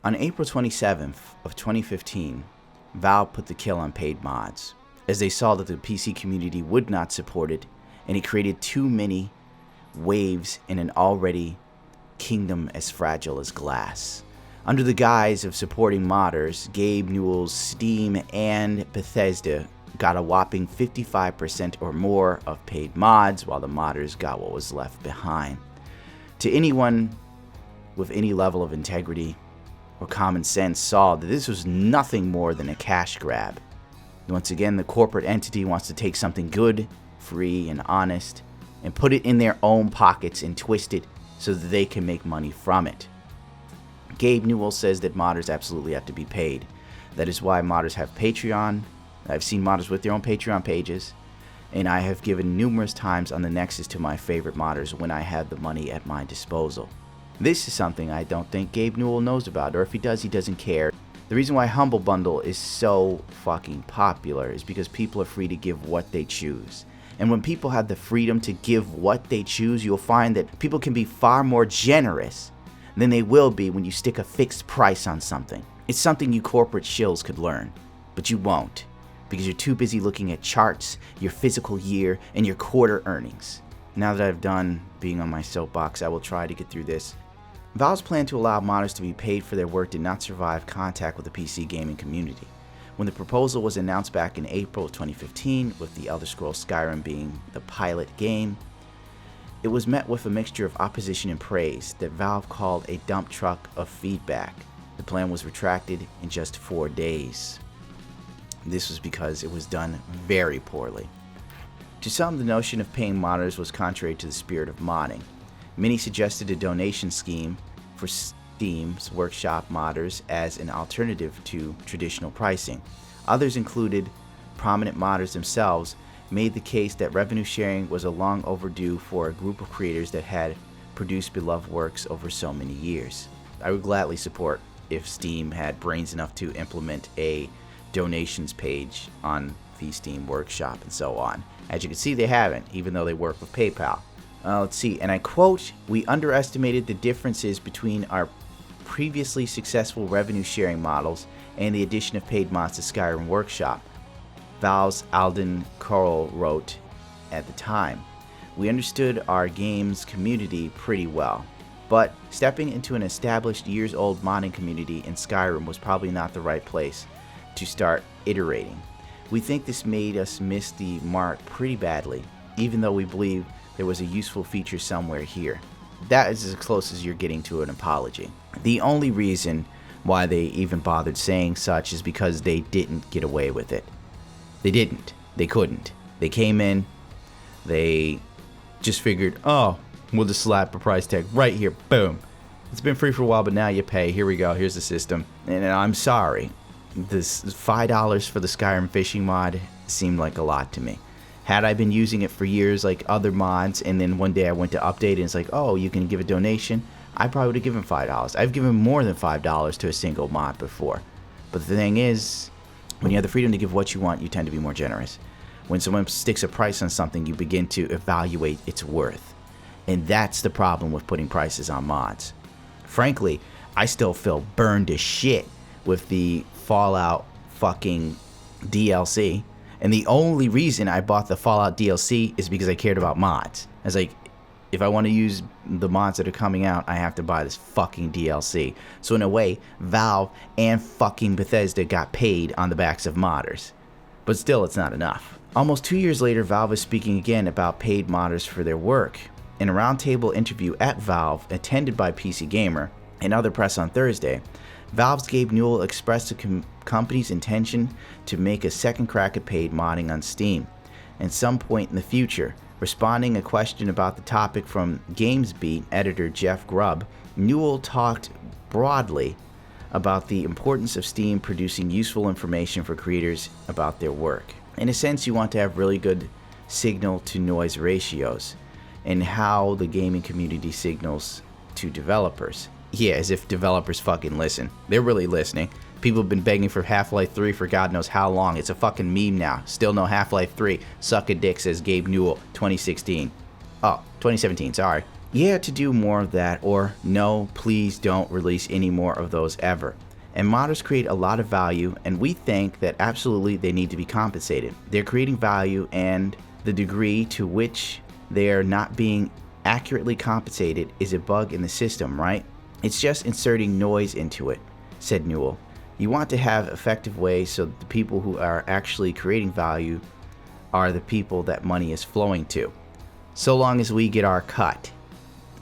On April 27th of 2015, Valve put the kill on paid mods, as they saw that the PC community would not support it, and it created too many waves in an already kingdom as fragile as glass. Under the guise of supporting modders, Gabe Newell's Steam and Bethesda got a whopping 55% or more of paid mods, while the modders got what was left behind. To anyone with any level of integrity or common sense saw that this was nothing more than a cash grab. Once again, the corporate entity wants to take something good, free, and honest and put it in their own pockets and twist it so that they can make money from it. Gabe Newell says that modders absolutely have to be paid. That is why modders have Patreon. I've seen modders with their own Patreon pages, and I have given numerous times on the Nexus to my favorite modders when I have the money at my disposal. This is something I don't think Gabe Newell knows about, or if he does, he doesn't care. The reason why Humble Bundle is so fucking popular is because people are free to give what they choose. And when people have the freedom to give what they choose, you'll find that people can be far more generous than they will be when you stick a fixed price on something. It's something you corporate shills could learn, but you won't, because you're too busy looking at charts, your physical year, and your quarter earnings. Now that I've done being on my soapbox, I will try to get through this. Valve's plan to allow modders to be paid for their work did not survive contact with the PC gaming community. When the proposal was announced back in April of 2015, with the Elder Scrolls Skyrim being the pilot game, it was met with a mixture of opposition and praise that Valve called a dump truck of feedback. The plan was retracted in just 4 days. This was because it was done very poorly. To some, the notion of paying modders was contrary to the spirit of modding. Many suggested a donation scheme for Steam's Workshop modders as an alternative to traditional pricing. Others, included prominent modders themselves, made the case that revenue sharing was a long overdue for a group of creators that had produced beloved works over so many years. I would gladly support if Steam had brains enough to implement a donations page on the Steam Workshop and so on. As you can see, they haven't, even though they work with PayPal. Let's see, and I quote, "We underestimated the differences between our previously successful revenue sharing models and the addition of paid mods to Skyrim Workshop," Valve's Alden Corll wrote at the time. "We understood our game's community pretty well, but stepping into an established years-old modding community in Skyrim was probably not the right place to start iterating. We think this made us miss the mark pretty badly, even though we believe there was a useful feature somewhere here." That is as close as you're getting to an apology. The only reason why they even bothered saying such is because they didn't get away with it. They didn't. They couldn't. They came in, they just figured, oh, we'll just slap a price tag right here. Boom. It's been free for a while, but now you pay. Here we go. Here's the system. And I'm sorry. This $5 for the Skyrim fishing mod seemed like a lot to me. Had I been using it for years like other mods, and then one day I went to update and it's like, oh, you can give a donation, I probably would have given $5. I've given more than $5 to a single mod before. But the thing is, when you have the freedom to give what you want, you tend to be more generous. When someone sticks a price on something, you begin to evaluate its worth. And that's the problem with putting prices on mods. Frankly, I still feel burned as shit with the Fallout fucking DLC. And the only reason I bought the Fallout DLC is because I cared about mods. I was like, if I want to use the mods that are coming out, I have to buy this fucking DLC. So in a way, Valve and fucking Bethesda got paid on the backs of modders. But still, it's not enough. Almost 2 years later, Valve is speaking again about paid modders for their work. In a roundtable interview at Valve, attended by PC Gamer and other press on Thursday, Valve's Gabe Newell expressed the company's intention to make a second crack at paid modding on Steam at some point in the future. Responding a question about the topic from GamesBeat editor Jeff Grubb, Newell talked broadly about the importance of Steam producing useful information for creators about their work. In a sense, you want to have really good signal-to-noise ratios and how the gaming community signals to developers. Yeah, as if developers fucking listen. They're really listening. People have been begging for Half-Life 3 for God knows how long. It's a fucking meme now. Still no Half-Life 3. Suck a dick, says Gabe Newell, 2016. Oh, 2017, sorry. Yeah, to do more of that, or no, please don't release any more of those ever. And modders create a lot of value, and we think that absolutely they need to be compensated. They're creating value, and the degree to which they are not being accurately compensated is a bug in the system, right? It's just inserting noise into it, said Newell. You want to have effective ways so that the people who are actually creating value are the people that money is flowing to. So long as we get our cut.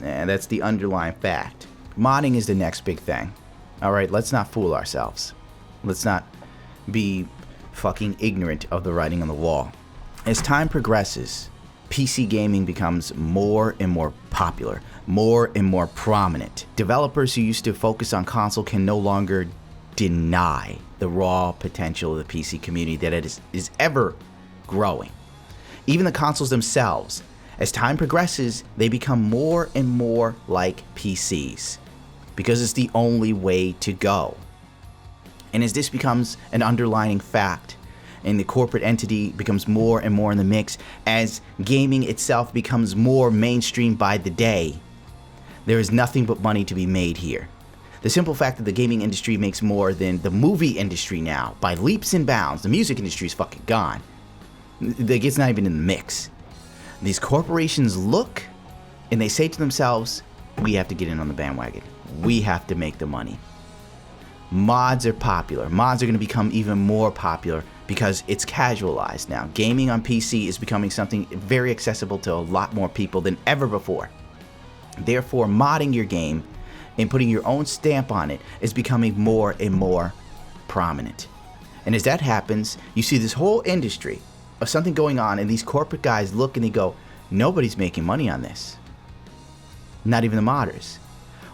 And that's the underlying fact. Modding is the next big thing. Alright, let's not fool ourselves. Let's not be fucking ignorant of the writing on the wall. As time progresses, PC gaming becomes more and more popular, more and more prominent. Developers who used to focus on console can no longer deny the raw potential of the PC community that it is ever growing. Even the consoles themselves, as time progresses, they become more and more like PCs because it's the only way to go. And as this becomes an underlying fact, and the corporate entity becomes more and more in the mix, as gaming itself becomes more mainstream by the day, there is nothing but money to be made here. The simple fact that the gaming industry makes more than the movie industry now, by leaps and bounds. The music industry is fucking gone. It's not even in the mix. These corporations look and they say to themselves, we have to get in on the bandwagon. We have to make the money. Mods are popular. Mods are going to become even more popular because it's casualized now. Gaming on PC is becoming something very accessible to a lot more people than ever before. Therefore, modding your game and putting your own stamp on it is becoming more and more prominent. And as that happens, you see this whole industry of something going on, and these corporate guys look and they go, nobody's making money on this. Not even the modders.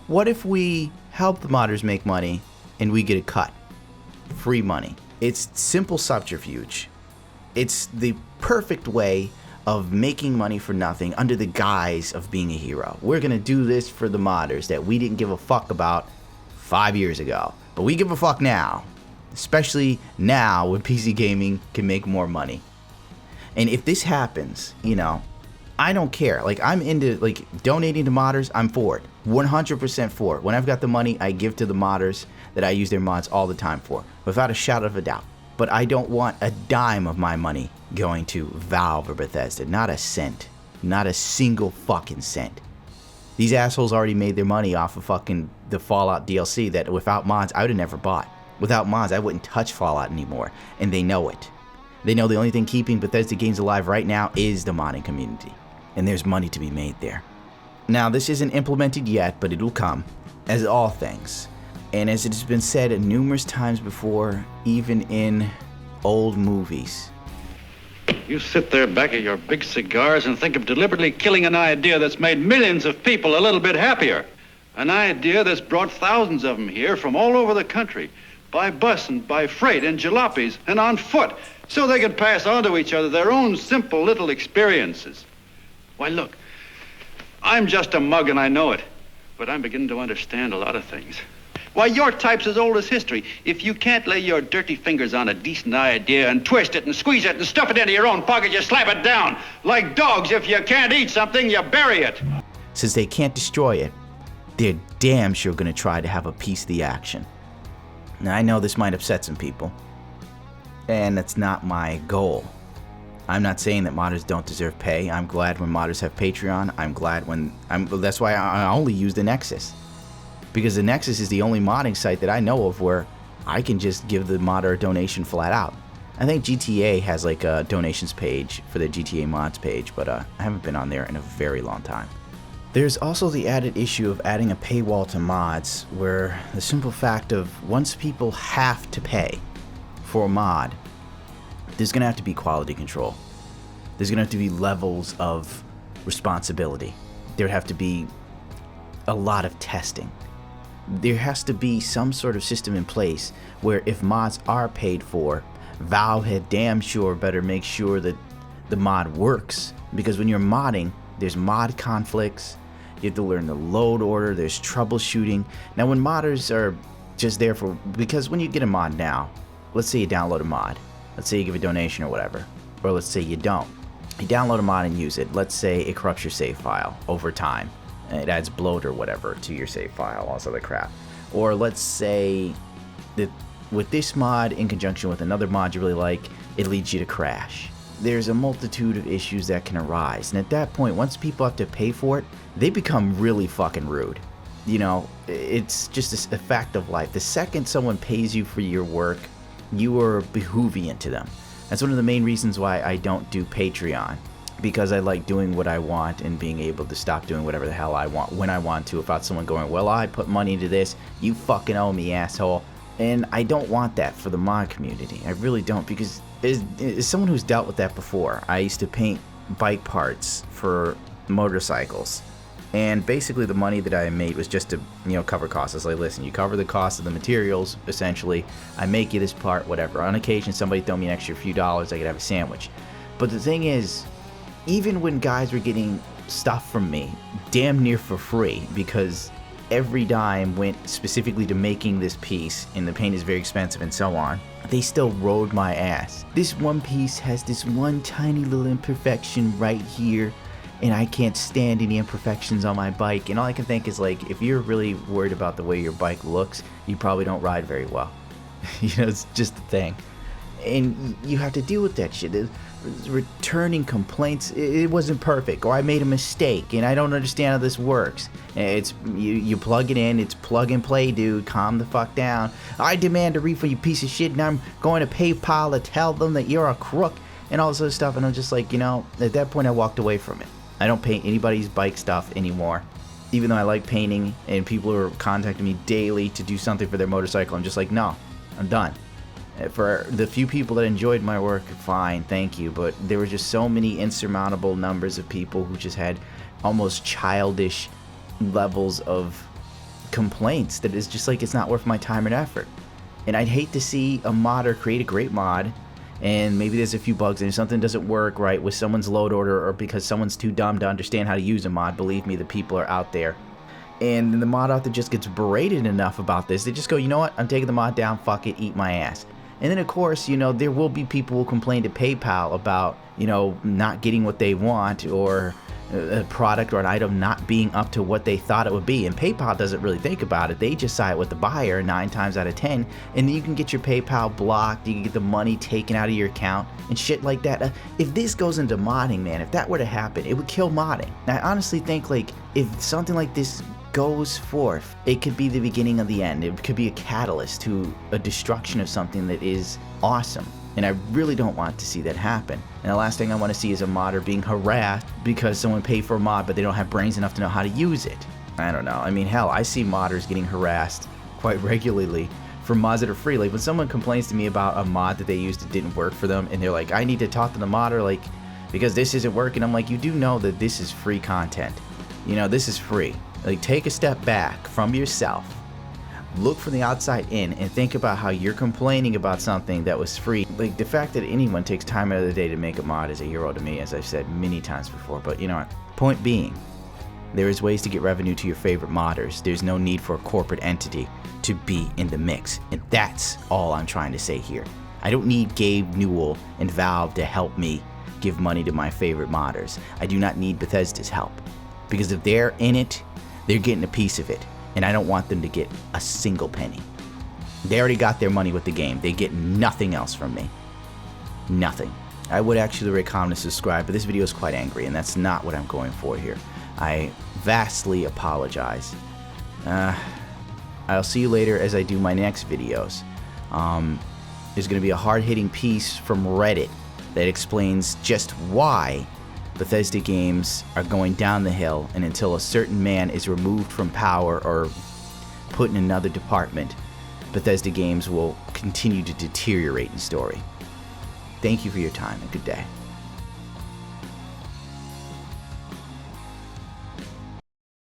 What if we help the modders make money and we get a cut? Free money. It's simple subterfuge. It's the perfect way of making money for nothing under the guise of being a hero. We're gonna do this for the modders that we didn't give a fuck about 5 years ago, but we give a fuck now, especially now when PC gaming can make more money. And if this happens, you know, I don't care. Like, I'm into, like, donating to modders. I'm for it. 100% for it. When I've got the money, I give to the modders that I use their mods all the time for, without a shadow of a doubt. But I don't want a dime of my money going to Valve or Bethesda. Not a cent. Not a single fucking cent. These assholes already made their money off of fucking the Fallout DLC that without mods, I would have never bought. Without mods, I wouldn't touch Fallout anymore. And they know it. They know the only thing keeping Bethesda games alive right now is the modding community. And there's money to be made there. Now, this isn't implemented yet, but it'll come, as all things. And as it has been said numerous times before, even in old movies. You sit there back at your big cigars and think of deliberately killing an idea that's made millions of people a little bit happier. An idea that's brought thousands of them here from all over the country, by bus and by freight and jalopies and on foot, so they can pass on to each other their own simple little experiences. Why, look, I'm just a mug and I know it, but I'm beginning to understand a lot of things. Why, your type's as old as history. If you can't lay your dirty fingers on a decent idea and twist it and squeeze it and stuff it into your own pocket, you slap it down. Like dogs, if you can't eat something, you bury it. Since they can't destroy it, they're damn sure gonna try to have a piece of the action. Now, I know this might upset some people, and that's not my goal. I'm not saying that modders don't deserve pay. I'm glad when modders have Patreon. I'm glad when that's why I only use the Nexus. Because the Nexus is the only modding site that I know of where I can just give the modder a donation flat out. I think GTA has like a donations page for the GTA mods page, but I haven't been on there in a very long time. There's also the added issue of adding a paywall to mods, where the simple fact of once people have to pay for a mod, there's gonna have to be quality control. There's gonna have to be levels of responsibility. There'd have to be a lot of testing. There has to be some sort of system in place where if mods are paid for, Valve had damn sure better make sure that the mod works. Because when you're modding, there's mod conflicts, you have to learn the load order, there's troubleshooting. Now when modders are just there for, because when you get a mod now, let's say you download a mod, let's say you give a donation or whatever, or let's say you don't. You download a mod and use it, let's say it corrupts your save file over time, It adds bloat or whatever to your save file, all this other crap. Or let's say that with this mod in conjunction with another mod you really like, it leads you to crash. There's a multitude of issues that can arise, and at that point, once people have to pay for it, they become really fucking rude. You know, it's just a fact of life. The second someone pays you for your work, you are behooving to them. That's one of the main reasons why I don't do Patreon, because I like doing what I want and being able to stop doing whatever the hell I want when I want to without someone going, well, I put money into this, you fucking owe me, asshole. And I don't want that for the mod community. I really don't, because as someone who's dealt with that before, I used to paint bike parts for motorcycles. And basically the money that I made was just to, you know, cover costs. I was like, listen, you cover the cost of the materials, essentially. I make you this part, whatever. On occasion, somebody throw me an extra few dollars, I could have a sandwich. But the thing is, even when guys were getting stuff from me damn near for free, because every dime went specifically to making this piece, and the paint is very expensive and so on, they still rode my ass. This one piece has this one tiny little imperfection right here, and I can't stand any imperfections on my bike. And all I can think is, like, if you're really worried about the way your bike looks, you probably don't ride very well. You know, it's just the thing. And you have to deal with that shit. Returning complaints, it wasn't perfect, or I made a mistake and I don't understand how this works. It's you plug it in, it's plug and play, dude. Calm the fuck down. I demand a refund, you piece of shit, and I'm going to PayPal to tell them that you're a crook and all this other stuff. And I'm just like, you know, at that point I walked away from it. I don't paint anybody's bike stuff anymore, even though I like painting and people are contacting me daily to do something for their motorcycle. I'm just like, no, I'm done. For the few people that enjoyed my work, fine, thank you, but there were just so many insurmountable numbers of people who just had almost childish levels of complaints that it's just like, it's not worth my time and effort. And I'd hate to see a modder create a great mod, and maybe there's a few bugs and something doesn't work right with someone's load order, or because someone's too dumb to understand how to use a mod. Believe me, the people are out there. And then the mod author just gets berated enough about this, they just go, you know what, I'm taking the mod down, fuck it, eat my ass. And then, of course, you know, there will be people who complain to PayPal about, you know, not getting what they want, or a product or an item not being up to what they thought it would be. And PayPal doesn't really think about it. They just side with the buyer 9 times out of 10. And then you can get your PayPal blocked, you can get the money taken out of your account and shit like that. If this goes into modding, man, if that were to happen, it would kill modding. And I honestly think, like, if something like this goes forth, it could be the beginning of the end. It could be a catalyst to a destruction of something that is awesome, and I really don't want to see that happen. And the last thing I want to see is a modder being harassed because someone paid for a mod but they don't have brains enough to know how to use it. I don't know, I mean, hell, I see modders getting harassed quite regularly for mods that are free. Like when someone complains to me about a mod that they used that didn't work for them, and they're like, I need to talk to the modder, like, because this isn't working. I'm like, you do know that this is free content. You know, this is free. Like, take a step back from yourself, look from the outside in, and think about how you're complaining about something that was free. Like, the fact that anyone takes time out of the day to make a mod is a hero to me, as I've said many times before. But you know what? Point being, there is ways to get revenue to your favorite modders. There's no need for a corporate entity to be in the mix. And that's all I'm trying to say here. I don't need Gabe Newell and Valve to help me give money to my favorite modders. I do not need Bethesda's help. Because if they're in it, they're getting a piece of it, and I don't want them to get a single penny. They already got their money with the game. They get nothing else from me. Nothing. I would actually recommend to subscribe, but this video is quite angry, and that's not what I'm going for here. I vastly apologize. I'll see you later as I do my next videos. There's going to be a hard-hitting piece from Reddit that explains just why Bethesda games are going down the hill, and until a certain man is removed from power or put in another department, Bethesda games will continue to deteriorate in story. Thank you for your time, and good day.